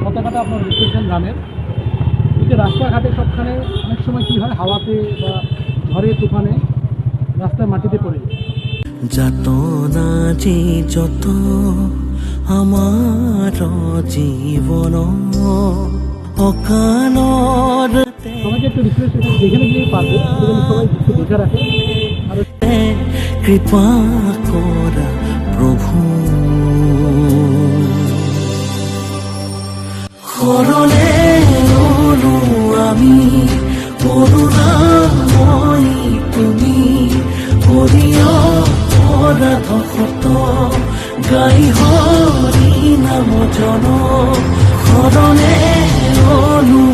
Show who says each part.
Speaker 1: পতাকাটা আপনার দেখতেছেন গ্রামের, এই যে রাস্তাঘাটে সবখানে অনেক সময় কী হয়, হাওয়াতে বা ঝড়ে তুফানে রাস্তায় মাটিতে পড়ে যায়।
Speaker 2: যাতনা যে যত আমার জীবন অকালৰ
Speaker 1: সবাইকে একটু রিকোয়েস্ট, যেখানে গিয়ে পারবে সেখানে সবাই একটু দেখে রাখে। আর
Speaker 2: কৃপা কৰা প্ৰভু শৰণে ৰলো আমি কৰোণাময়ী তুমি হৰিয় অপৰাধ শত গাই হৰি নাম জন শৰণে ৰলো